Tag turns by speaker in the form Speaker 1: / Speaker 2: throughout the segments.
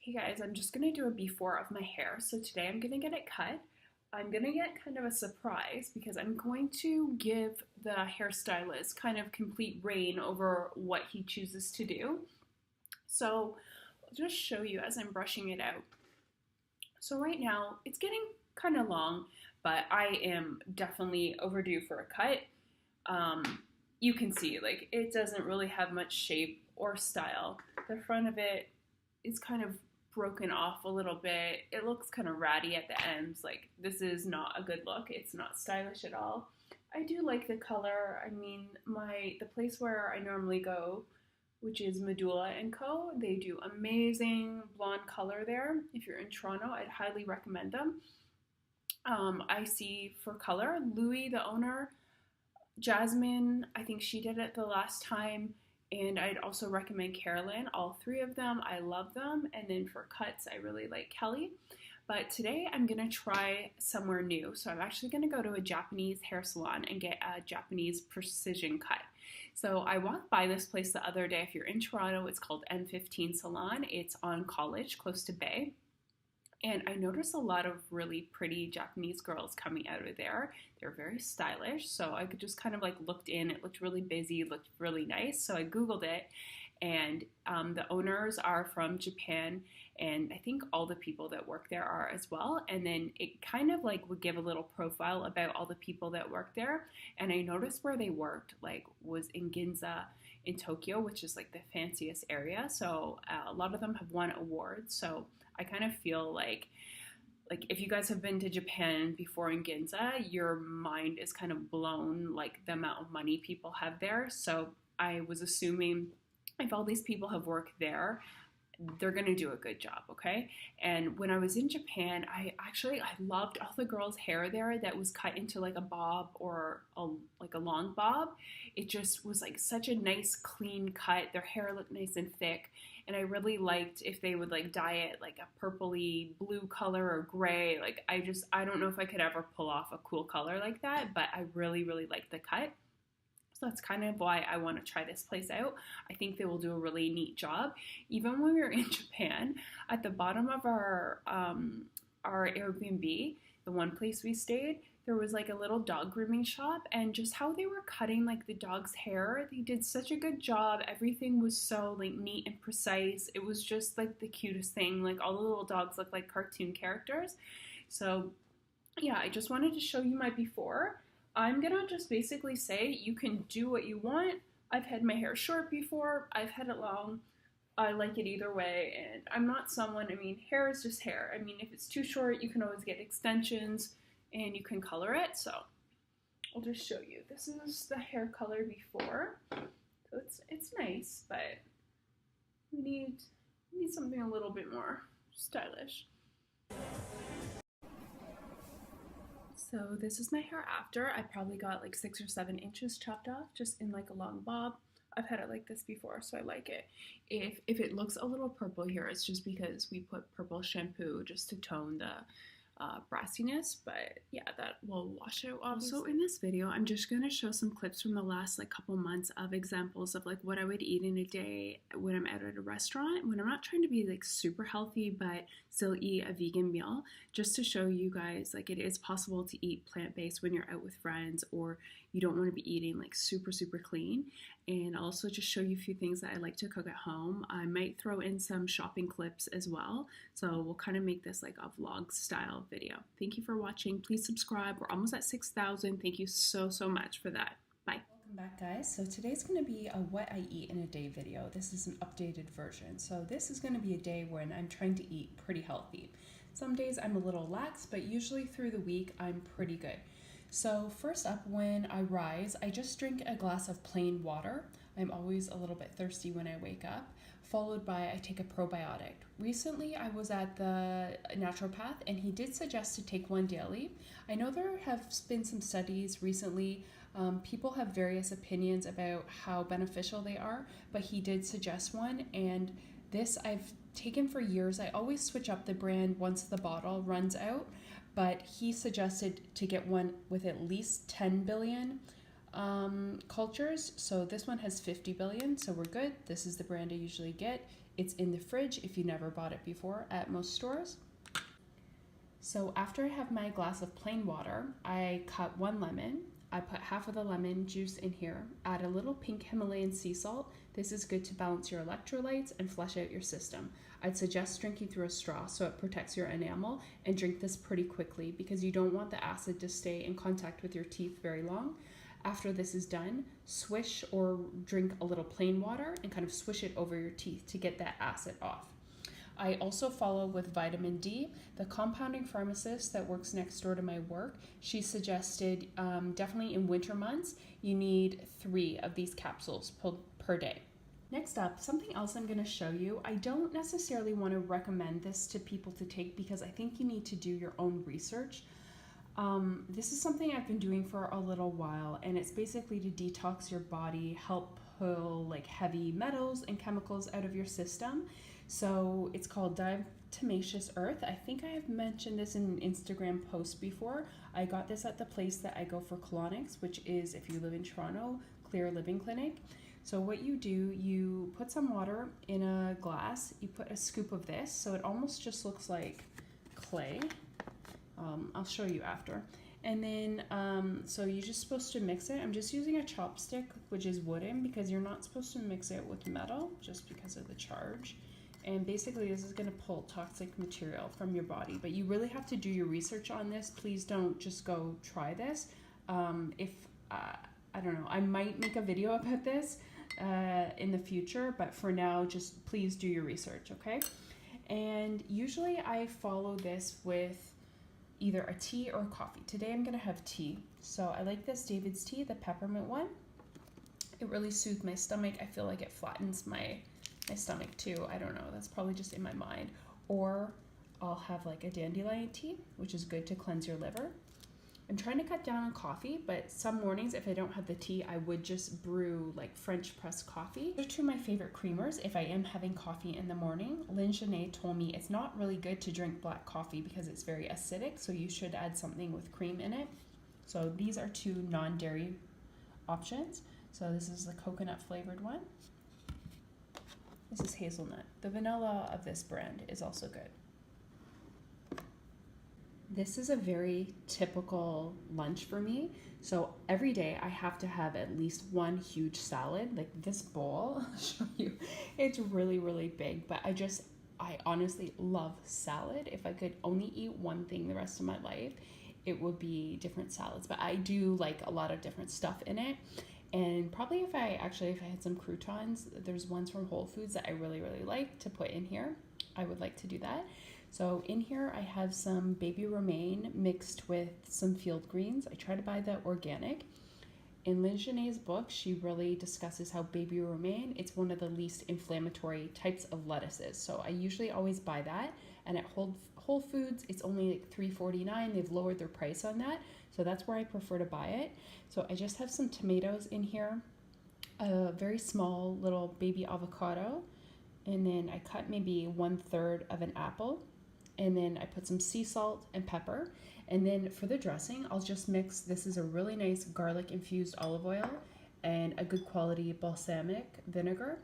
Speaker 1: Hey guys, I'm just gonna do a before of my hair. So today I'm gonna get it cut. I'm gonna get kind of a surprise because I'm going to give the hairstylist kind of complete reign over what he chooses to do. So I'll just show you as I'm brushing it out. So right now it's getting kind of long, but I am definitely overdue for a cut. You can see like it doesn't really have much shape or style. The front of it is kind of broken off a little bit. It looks kind of ratty at the ends. Like this is not a good look. It's not stylish at all. I do like the color. I mean, the place where I normally go, which is Medulla & Co. They do amazing blonde color there. If you're in Toronto, I'd highly recommend them. I see for color, Louis, the owner, Jasmine, I think she did it the last time. And I'd also recommend Carolyn, all three of them. I love them. And then for cuts, I really like Kelly. But today I'm gonna try somewhere new. So I'm actually gonna go to a Japanese hair salon and get a Japanese precision cut. So I walked by this place the other day. If you're in Toronto, it's called M15 Salon. It's on College, close to Bay. And I noticed a lot of really pretty Japanese girls coming out of there. They're very stylish. So I could just kind of like looked in. It looked really busy, looked really nice. So I Googled it. And the owners are from Japan. And I think all the people that work there are as well. And then it kind of like would give a little profile about all the people that work there. And I noticed where they worked like was in Ginza in Tokyo, which is like the fanciest area. So a lot of them have won awards. So I kind of feel like if you guys have been to Japan before in Ginza, your mind is kind of blown, like the amount of money people have there. So I was assuming if all these people have worked there, they're going to do a good job, okay? And when I was in Japan, I loved all the girls' hair there that was cut into like a bob or like a long bob. It just was like such a nice clean cut. Their hair looked nice and thick. And I really liked if they would like dye it like a purpley blue color or gray. Like I don't know if I could ever pull off a cool color like that, but I really, really liked the cut. So that's kind of why I want to try this place out. I think they will do a really neat job. Even when we were in Japan, at the bottom of our Airbnb, the one place we stayed, there was like a little dog grooming shop, and just how they were cutting like the dog's hair, they did such a good job. Everything was so like neat and precise. It was just like the cutest thing. Like all the little dogs look like cartoon characters. So yeah, I just wanted to show you my before. I'm gonna just basically say you can do what you want. I've had my hair short before, I've had it long. I like it either way, and I'm not someone, I mean, hair is just hair. I mean, if it's too short, you can always get extensions and you can color it. So I'll just show you. This is the hair color before. So it's nice, but we need something a little bit more stylish. So this is my hair after. I probably got like 6 or 7 inches chopped off just in like a long bob. I've had it like this before, so I like it. If it looks a little purple here, it's just because we put purple shampoo just to tone the brassiness, but yeah, that will wash out obviously. Also in this video, I'm just going to show some clips from the last like couple months of examples of like what I would eat in a day when I'm out at a restaurant, when I'm not trying to be like super healthy but still eat a vegan meal, just to show you guys like it is possible to eat plant-based when you're out with friends or you don't want to be eating like super clean. And also just show you a few things that I like to cook at home. I might throw in some shopping clips as well. So we'll kind of make this like a vlog style video. Thank you for watching. Please subscribe. We're almost at 6,000. Thank you so much for that. Bye.
Speaker 2: Welcome back, guys. So today's going to be a what I eat in a day video. This is an updated version. So this is going to be a day when I'm trying to eat pretty healthy. Some days I'm a little lax, but usually through the week I'm pretty good. So first up, when I rise, I just drink a glass of plain water. I'm always a little bit thirsty when I wake up, followed by I take a probiotic. Recently, I was at the naturopath and he did suggest to take one daily. I know there have been some studies recently. People have various opinions about how beneficial they are, but he did suggest one, and this I've taken for years. I always switch up the brand once the bottle runs out, but he suggested to get one with at least 10 billion cultures. So this one has 50 billion, so we're good. This is the brand I usually get. It's in the fridge if you never bought it before at most stores. So after I have my glass of plain water, I cut 1 lemon. I put half of the lemon juice in here, add a little pink Himalayan sea salt. This is good to balance your electrolytes and flush out your system. I'd suggest drinking through a straw so it protects your enamel, and drink this pretty quickly because you don't want the acid to stay in contact with your teeth very long. After this is done, swish or drink a little plain water and kind of swish it over your teeth to get that acid off. I also follow with vitamin D. The compounding pharmacist that works next door to my work, she suggested definitely in winter months, you need 3 of these capsules per day. Next up, something else I'm going to show you. I don't necessarily want to recommend this to people to take because I think you need to do your own research. This is something I've been doing for a little while, and it's basically to detox your body, help pull like heavy metals and chemicals out of your system. So it's called diatomaceous earth. I think I have mentioned this in an Instagram post before. I got this at the place that I go for colonics, which is, if you live in Toronto, Clear Living Clinic. So what you do, you put some water in a glass, you put a scoop of this, so it almost just looks like clay. I'll show you after. And then, so you're just supposed to mix it. I'm just using a chopstick, which is wooden, because you're not supposed to mix it with metal, just because of the charge. And basically this is going to pull toxic material from your body, but you really have to do your research on this. Please don't just go try this. I don't know, I might make a video about this in the future, but for now, just please do your research, okay? And usually I follow this with either a tea or coffee. Today I'm gonna have tea. So I like this David's tea, the peppermint one. It really soothes my stomach. I feel like it flattens my stomach too. I don't know, that's probably just in my mind. Or I'll have like a dandelion tea, which is good to cleanse your liver. I'm trying to cut down on coffee, but some mornings if I don't have the tea, I would just brew like French press coffee. They're 2 of my favorite creamers if I am having coffee in the morning. Lynn Janae told me it's not really good to drink black coffee because it's very acidic, so you should add something with cream in it. So these are 2 non-dairy options. So this is the coconut flavored one. This is hazelnut. The vanilla of this brand is also good. This is a very typical lunch for me. So every day I have to have at least 1 huge salad. Like this bowl, I'll show you. It's really, really big, but I honestly love salad. If I could only eat one thing the rest of my life, it would be different salads. But I do like a lot of different stuff in it. And probably if I had some croutons, there's ones from Whole Foods that I really, really like to put in here. I would like to do that. So in here I have some baby romaine mixed with some field greens. I try to buy the organic. In Lynn Janae's book, she really discusses how baby romaine, it's one of the least inflammatory types of lettuces. So I usually always buy that. And at Whole Foods, it's only like $3.49. They've lowered their price on that. So that's where I prefer to buy it. So I just have some tomatoes in here, a very small little baby avocado, and then I cut maybe 1/3 of an apple, and then I put some sea salt and pepper. And then for the dressing, I'll just mix, this is a really nice garlic infused olive oil and a good quality balsamic vinegar.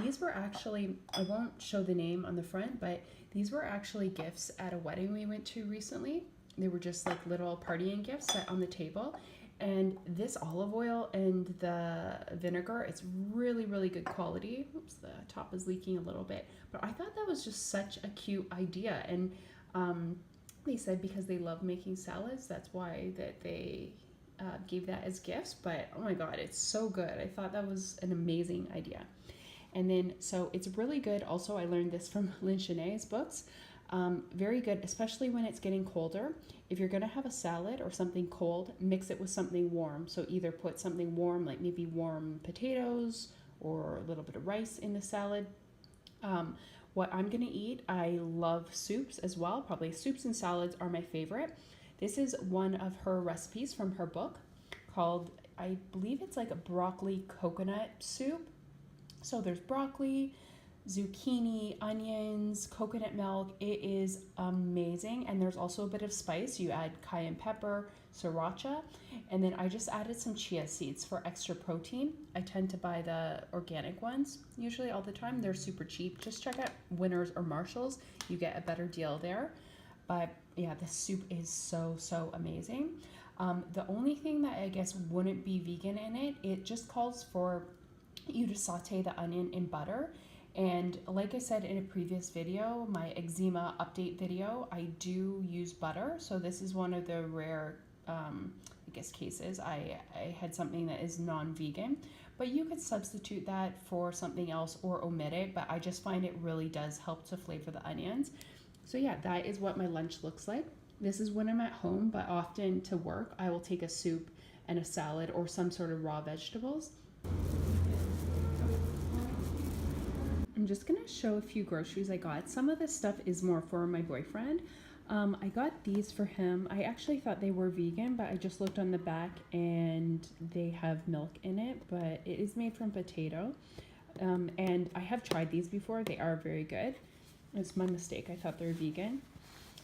Speaker 2: These were actually, I won't show the name on the front, but these were actually gifts at a wedding we went to recently. They were just like little partying gifts set on the table. And this olive oil and the vinegar, it's really, really good quality. Oops, the top is leaking a little bit. But I thought that was just such a cute idea. And they said because they love making salads, that's why that they gave that as gifts. But oh my God, it's so good. I thought that was an amazing idea. And then, so it's really good. Also, I learned this from Lynn Janae's books. Very good, especially when it's getting colder. If you're gonna have a salad or something cold, mix it with something warm. So either put something warm, like maybe warm potatoes or a little bit of rice in the salad. What I'm gonna eat, I love soups as well. Probably soups and salads are my favorite. This is one of her recipes from her book called, I believe it's like a broccoli coconut soup. So there's broccoli, zucchini, onions, coconut milk. It is amazing. And there's also a bit of spice. You add cayenne pepper, sriracha, and then I just added some chia seeds for extra protein. I tend to buy the organic ones usually all the time. They're super cheap. Just check out Winners or Marshalls. You get a better deal there. But yeah, the soup is so amazing. The only thing that I guess wouldn't be vegan in it, it just calls for you to saute the onion in butter. And like I said in a previous video, my eczema update video, I do use butter. So this is one of the rare, I guess, cases. I had something that is non-vegan, but you could substitute that for something else or omit it. But I just find it really does help to flavor the onions. So yeah, that is what my lunch looks like. This is when I'm at home, but often to work, I will take a soup and a salad or some sort of raw vegetables. I'm just gonna show a few groceries I got. Some of this stuff is more for my boyfriend. I got these for him. I actually thought they were vegan, but I just looked on the back and they have milk in it, but it is made from potato. And I have tried these before. They are very good. It's my mistake. I thought they were vegan.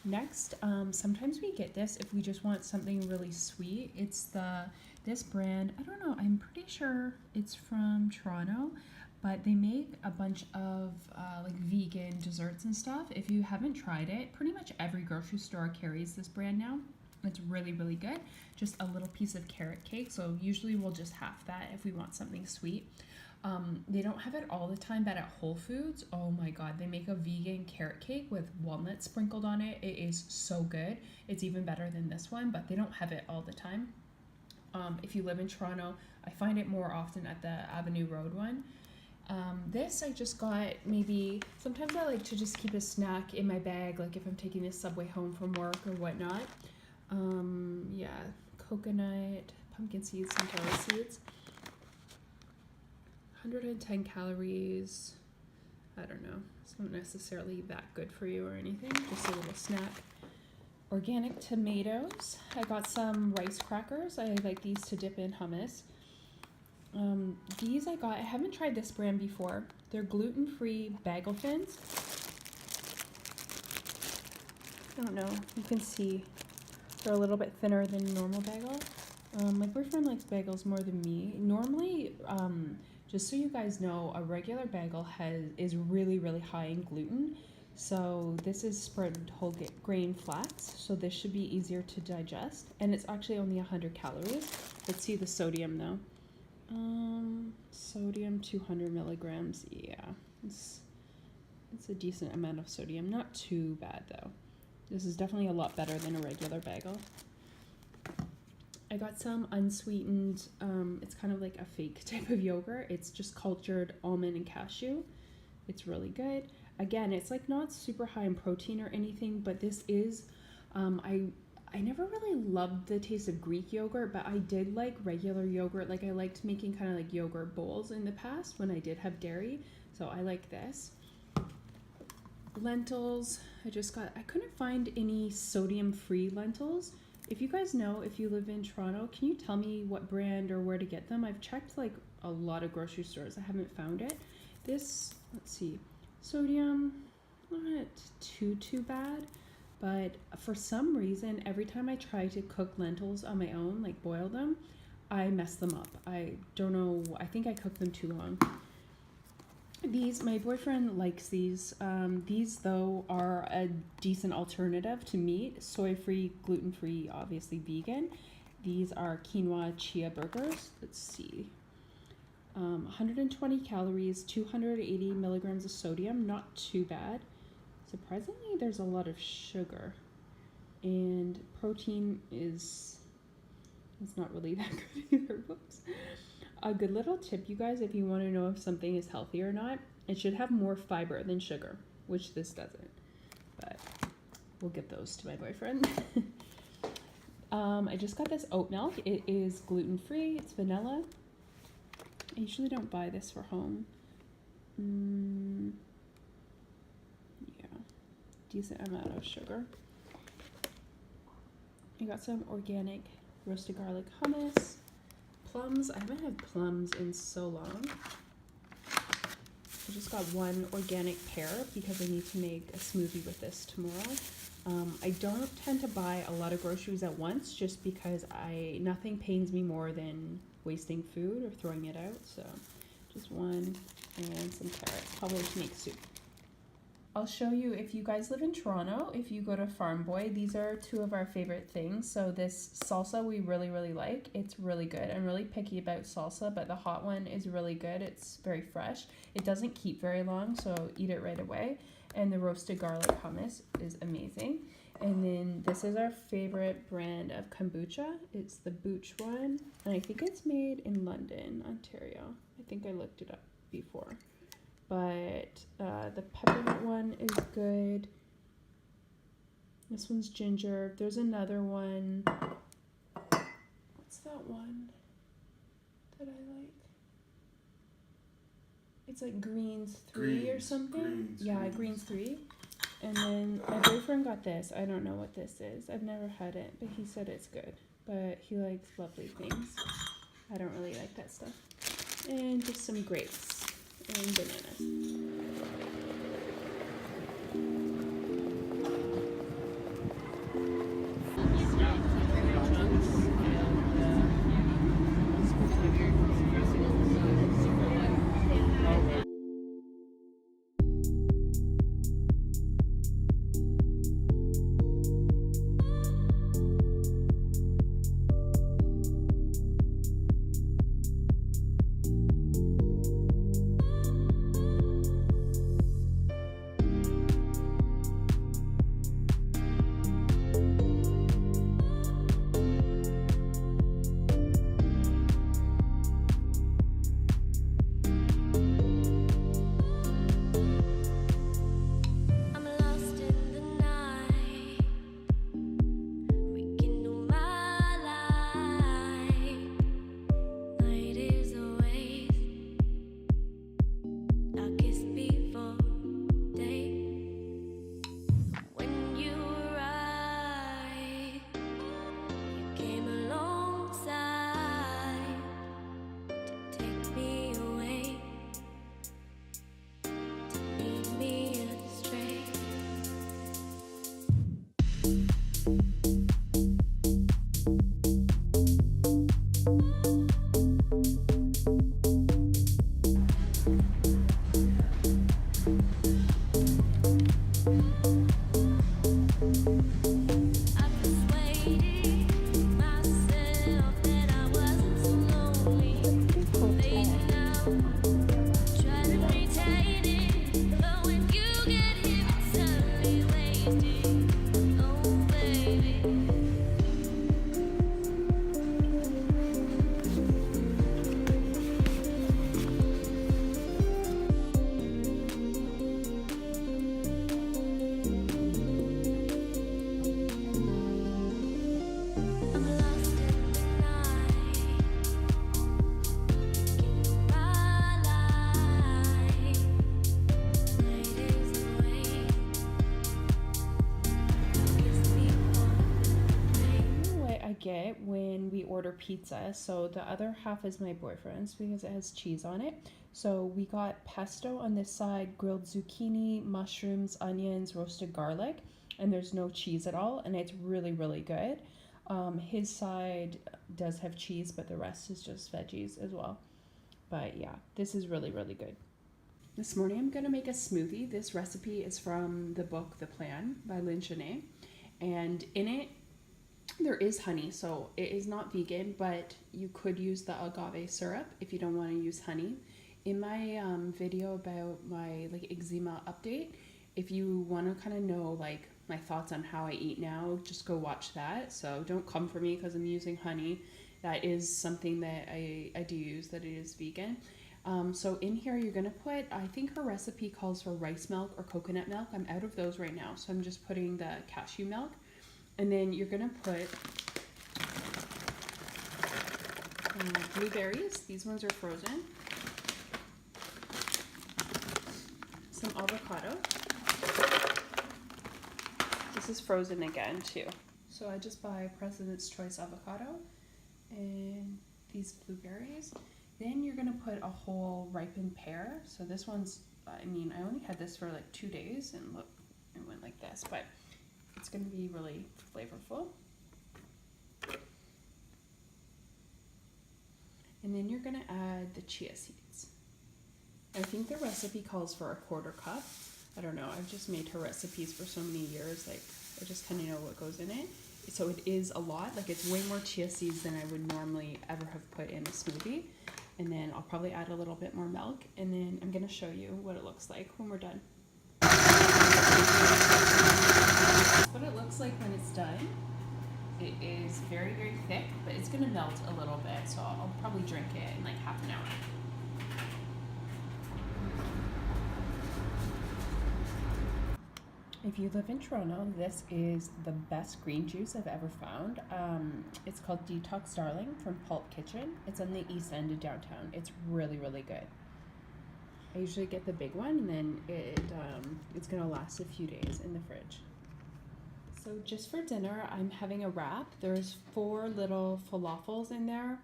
Speaker 2: Next, sometimes we get this if we just want something really sweet. It's this brand. I don't know. I'm pretty sure it's from Toronto, but they make a bunch of like vegan desserts and stuff. If you haven't tried it, pretty much every grocery store carries this brand now. It's really good. Just a little piece of carrot cake. So usually we'll just have that if we want something sweet. They don't have it all the time, but at Whole Foods, oh my god, they make a vegan carrot cake with walnuts sprinkled on it. It is so good. It's even better than this one, but they don't have it all the time. If you live in Toronto, I find it more often at the Avenue Road one. This I just got, maybe sometimes I like to just keep a snack in my bag, like if I'm taking the subway home from work or whatnot. Yeah, coconut, pumpkin seeds, sunflower seeds. 110 calories. I don't know. It's not necessarily that good for you or anything. Just a little snack. Organic tomatoes. I got some rice crackers. I like these to dip in hummus. These I got. I haven't tried this brand before. They're gluten-free bagel fins. I don't know. You can see they're a little bit thinner than normal bagel. My boyfriend likes bagels more than me. Normally, just so you guys know, a regular bagel is really high in gluten. So this is spread whole grain flats, so this should be easier to digest. And it's actually only 100 calories. Let's see the sodium though. Sodium 200 milligrams. Yeah, it's a decent amount of sodium. Not too bad though. This is definitely a lot better than a regular bagel. I got some unsweetened, it's kind of like a fake type of yogurt. It's just cultured almond and cashew. It's really good. Again, it's like not super high in protein or anything, but this is, I never really loved the taste of Greek yogurt, but I did like regular yogurt. Like I liked making kind of like yogurt bowls in the past when I did have dairy. So I like this. Lentils, I couldn't find any sodium-free lentils. If you guys know, if you live in Toronto, can you tell me what brand or where to get them? I've checked like a lot of grocery stores. I haven't found it. This, let's see, sodium, not too bad. But for some reason, every time I try to cook lentils on my own, like boil them, I mess them up. I don't know. I think I cooked them too long. These, my boyfriend likes these. These, though, are a decent alternative to meat. Soy-free, gluten-free, obviously vegan. These are quinoa chia burgers. Let's see. 120 calories, 280 milligrams of sodium. Not too bad. Surprisingly, there's a lot of sugar. And protein it's not really that good either. Whoops. A good little tip, you guys, if you want to know if something is healthy or not, it should have more fiber than sugar, which this doesn't. But we'll give those to my boyfriend. I just got this oat milk. It is gluten-free. It's vanilla. I usually don't buy this for home. Yeah, decent amount of sugar. I got some organic roasted garlic hummus. Plums. I haven't had plums in so long. I just got one organic pear because I need to make a smoothie with this tomorrow. I don't tend to buy a lot of groceries at once just because nothing pains me more than wasting food or throwing it out. So just one and some carrots, probably to make soup. I'll show you, if you guys live in Toronto, if you go to Farm Boy, these are two of our favorite things. So this salsa we really, really like. It's really good. I'm really picky about salsa, but the hot one is really good. It's very fresh. It doesn't keep very long, so eat it right away. And the roasted garlic hummus is amazing. And then this is our favorite brand of kombucha. It's the Booch one, and I think it's made in London, Ontario. I think I looked it up before. But the peppermint one is good. This one's ginger. There's another one. What's that one that I like? It's like Greens 3 or something. Greens 3. And then my boyfriend got this. I don't know what this is. I've never had it, but he said it's good. But he likes lovely things. I don't really like that stuff. And just some grapes and bananas. Get when we order pizza. So the other half is my boyfriend's because it has cheese on it. So we got pesto on this side, grilled zucchini, mushrooms, onions, roasted garlic, and there's no cheese at all, and it's really, really good. His side does have cheese, but the rest is just veggies as well. But yeah, this is really, really good. This morning I'm gonna make a smoothie. This recipe is from the book The Plan by Janice, and in it there is honey, so it is not vegan, but you could use the agave syrup if you don't want to use honey. In my video about my eczema update, if you want to kind of know my thoughts on how I eat now, just go watch that. So don't come for me because I'm using honey. That is something that I do use, that it is vegan. So in here you're gonna put, I think her recipe calls for rice milk or coconut milk. I'm out of those right now, so I'm just putting the cashew milk. And then you're gonna put blueberries. These ones are frozen. Some avocado. This is frozen again too. So I just buy President's Choice avocado and these blueberries. Then you're gonna put a whole ripened pear. So this one's I mean, I only had this for like 2 days and look, it went like this, but it's going to be really flavorful. And then you're going to add the chia seeds. I think the recipe calls for a 1/4 cup. I don't know, I've just made her recipes for so many years, like I just kind of know what goes in it. So it is a lot, like it's way more chia seeds than I would normally ever have put in a smoothie. And then I'll probably add a little bit more milk, and then I'm going to show you what it looks like when we're done. That's what it looks like when it's done. It is very, very thick, but it's going to melt a little bit, so I'll probably drink it in like half an hour. If you live in Toronto, this is the best green juice I've ever found. It's called Detox Darling from Pulp Kitchen. It's on the east end of downtown. It's really, really good. I usually get the big one, and then it's gonna last a few days in the fridge. So just for dinner, I'm having a wrap. There's 4 little falafels in there.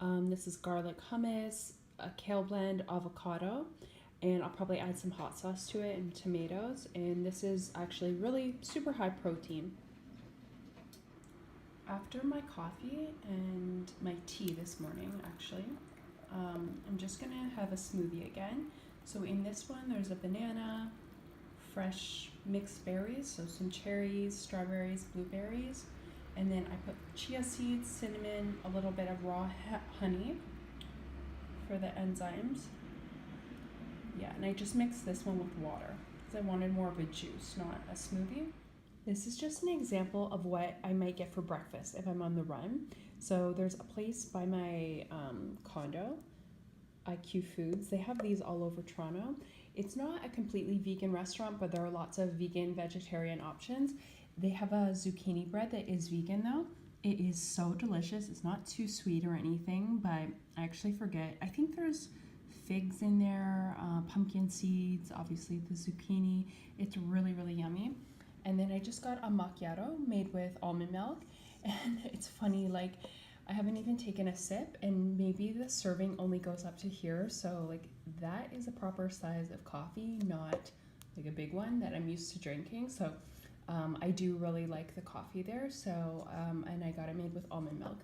Speaker 2: This is garlic hummus, a kale blend, avocado, and I'll probably add some hot sauce to it and tomatoes. And this is actually really super high protein. After my coffee and my tea this morning, actually, I'm just gonna have a smoothie again. So in this one, there's a banana, fresh mixed berries, so some cherries, strawberries, blueberries, and then I put chia seeds, cinnamon, a little bit of raw honey for the enzymes. Yeah, and I just mixed this one with water because I wanted more of a juice, not a smoothie. This is just an example of what I might get for breakfast if I'm on the run. So there's a place by my condo, IQ Foods. They have these all over Toronto. It's not a completely vegan restaurant, but there are lots of vegan, vegetarian options. They have a zucchini bread that is vegan though. It is so delicious. It's not too sweet or anything, but I actually forget. I think there's figs in there, pumpkin seeds, obviously the zucchini. It's really, really yummy. And then I just got a macchiato made with almond milk. And it's funny, like I haven't even taken a sip, and maybe the serving only goes up to here. So like that is a proper size of coffee, not like a big one that I'm used to drinking. So I do really like the coffee there. So, and I got it made with almond milk.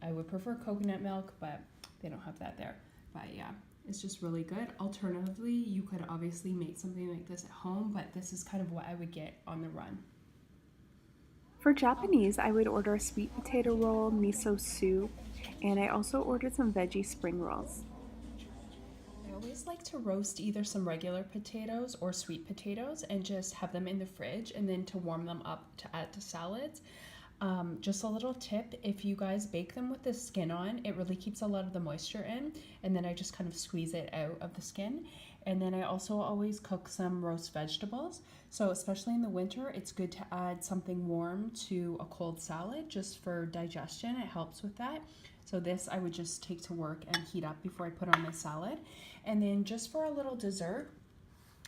Speaker 2: I would prefer coconut milk, but they don't have that there. But yeah, it's just really good. Alternatively, you could obviously make something like this at home, but this is kind of what I would get on the run.
Speaker 1: For Japanese, I would order a sweet potato roll, miso soup, and I also ordered some veggie spring rolls.
Speaker 2: I always like to roast either some regular potatoes or sweet potatoes and just have them in the fridge, and then to warm them up to add to salads. Just a little tip, if you guys bake them with the skin on, it really keeps a lot of the moisture in, and then I just kind of squeeze it out of the skin. And then I also always cook some roast vegetables. So especially in the winter, it's good to add something warm to a cold salad just for digestion. It helps with that. So this I would just take to work and heat up before I put on my salad. And then just for a little dessert,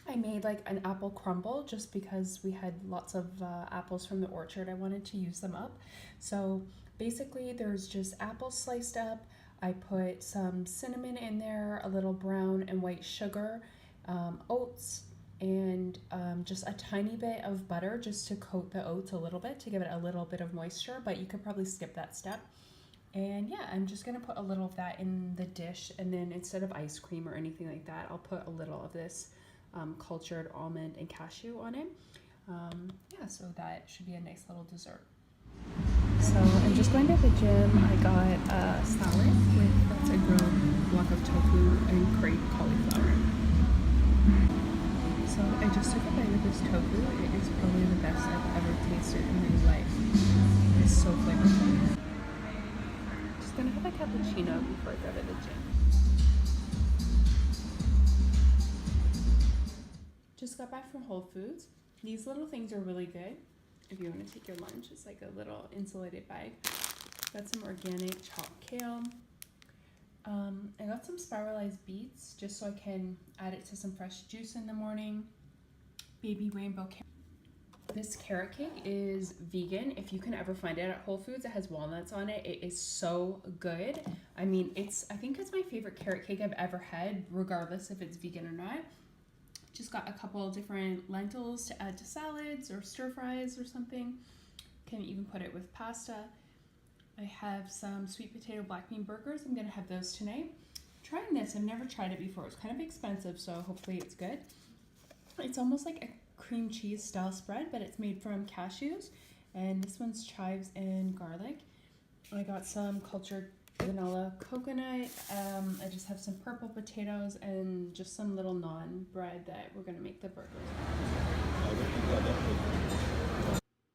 Speaker 2: I made like an apple crumble just because we had lots of apples from the orchard. I wanted to use them up. So basically there's just apples sliced up. I put some cinnamon in there, a little brown and white sugar, oats, and just a tiny bit of butter just to coat the oats a little bit to give it a little bit of moisture, but you could probably skip that step. And yeah, I'm just gonna put a little of that in the dish, and then instead of ice cream or anything like that, I'll put a little of this cultured almond and cashew on it. Yeah, so that should be a nice little dessert. So I'm just going to the gym. I got a salad with a grilled block of tofu and curried cauliflower. So I just took a bite of this tofu. It is probably the best I've ever tasted in my life. It's so flavorful. Just gonna have a cappuccino before I go to the gym. Just got back from Whole Foods. These little things are really good if you want to take your lunch. It's like a little insulated bag. Got some organic chopped kale. I got some spiralized beets just so I can add it to some fresh juice in the morning. Baby rainbow carrot. This carrot cake is vegan. If you can ever find it at Whole Foods, it has walnuts on it. It is so good. I mean, I think it's my favorite carrot cake I've ever had, regardless if it's vegan or not.
Speaker 1: Just got a couple different lentils to add to salads or stir fries or something. Can even put it with pasta. I have some sweet potato black bean burgers. I'm gonna have those tonight. Trying this, I've never tried it before. It's kind of expensive, so hopefully it's good. It's almost like a cream cheese style spread, but it's made from cashews. And this one's chives and garlic. I got some cultured vanilla coconut. I just have some purple potatoes and just some little naan bread that we're gonna make the burgers.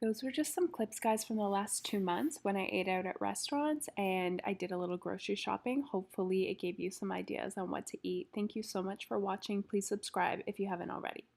Speaker 1: Those were just some clips, guys, from the last 2 months when I ate out at restaurants and I did a little grocery shopping. Hopefully it gave you some ideas on what to eat. Thank you so much for watching. Please subscribe if you haven't already.